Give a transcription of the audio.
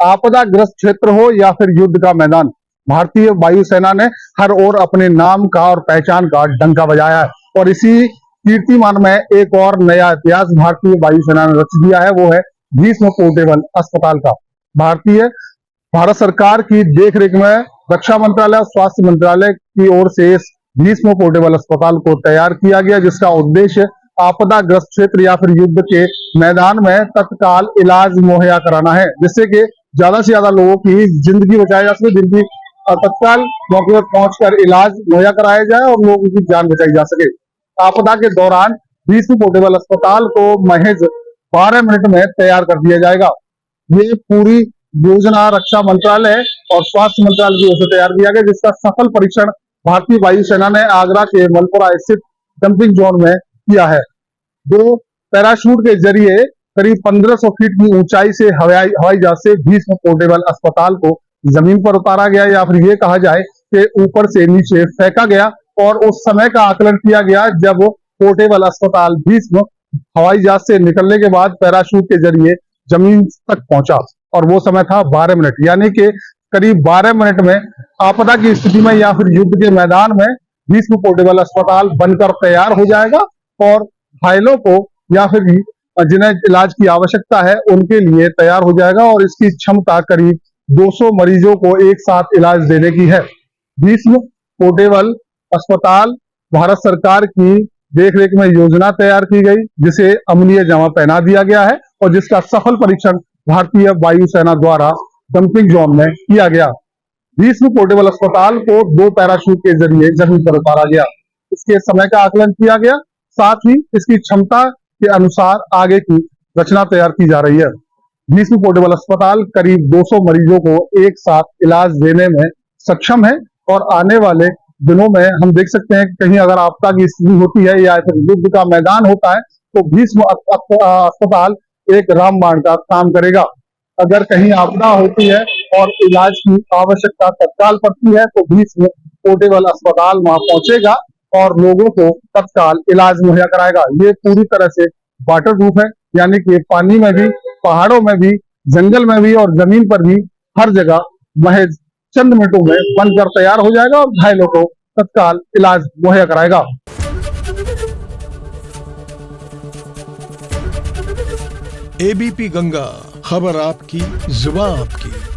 आपदाग्रस्त क्षेत्र हो या फिर युद्ध का मैदान, भारतीय वायुसेना ने हर ओर अपने नाम का और पहचान का डंका बजाया है। और इसी कीर्तिमान में एक और नया इतिहास भारतीय वायुसेना ने रच दिया है, वो है भीष्म पोर्टेबल अस्पताल का। भारत सरकार की देखरेख में रक्षा मंत्रालय और स्वास्थ्य मंत्रालय की ओर से इस भीष्म पोर्टेबल अस्पताल को तैयार किया गया, जिसका उद्देश्य आपदाग्रस्त क्षेत्र या फिर युद्ध के मैदान में तत्काल इलाज मुहैया कराना है, जिससे कि ज्यादा से ज्यादा लोगों की जिंदगी बचाई जा सके, जिनकी तत्काल मौके पर पहुंचकर इलाज मुहैया कराया जाए और लोगों की जान बचाई जा सके। आपदा के दौरान भीष्म पोर्टेबल अस्पताल को महज 12 मिनट में तैयार कर दिया जाएगा। ये पूरी योजना रक्षा मंत्रालय और स्वास्थ्य मंत्रालय की ओर से तैयार किया गया, जिसका सफल परीक्षण भारतीय वायुसेना ने आगरा के मलपुरा स्थित डंपिंग जोन में किया है। दो पैराशूट के जरिए करीब 1500 फीट की ऊंचाई से हवाई जहाज से भीष्म पोर्टेबल अस्पताल को जमीन पर उतारा गया, या फिर ये कहा जाए कि ऊपर से नीचे फेंका गया, और उस समय का आकलन किया गया जब पोर्टेबल अस्पताल भीष्म हवाई जहाज से निकलने के बाद पैराशूट के जरिए जमीन तक पहुंचा, और वो समय था 12 मिनट। यानी कि करीब 12 मिनट में आपदा की स्थिति में या फिर युद्ध के मैदान में भीष्म पोर्टेबल अस्पताल बनकर तैयार हो जाएगा, और घायलों को या फिर जिन्हें इलाज की आवश्यकता है उनके लिए तैयार हो जाएगा। और इसकी क्षमता करीब 200 मरीजों को एक साथ इलाज देने की है। भीष्म पोर्टेबल अस्पताल भारत सरकार की देखरेख में योजना तैयार की गई, जिसे अमलीय जमा पहना दिया गया है, और जिसका सफल परीक्षण भारतीय वायुसेना द्वारा डंपिंग जोन में किया गया। भीष्म पोर्टेबल अस्पताल को 2 पैराशूट के जरिए जमीन पर उतारा गया। इसके समय का आकलन किया गया, साथ ही इसकी क्षमता के अनुसार आगे की रचना तैयार की जा रही है। भीष्म पोर्टेबल अस्पताल करीब 200 मरीजों को एक साथ इलाज देने में सक्षम है, और आने वाले दिनों में हम देख सकते हैं कि कहीं अगर आपदा की स्थिति होती है या फिर युद्ध का मैदान होता है, तो भीष्म अस्पताल एक रामबाण का काम करेगा। अगर कहीं आपदा होती है और इलाज की आवश्यकता तत्काल पड़ती है, तो भीष्म पोर्टेबल अस्पताल वहां पहुंचेगा और लोगों को तत्काल इलाज मुहैया कराएगा। ये पूरी तरह से वाटर प्रूफ है, यानी कि पानी में भी, पहाड़ों में भी, जंगल में भी और जमीन पर भी हर जगह महज चंद मिनटों में बनकर तैयार हो जाएगा और घायलों को तत्काल इलाज मुहैया कराएगा। एबीपी गंगा, खबर आपकी, जुबान आपकी।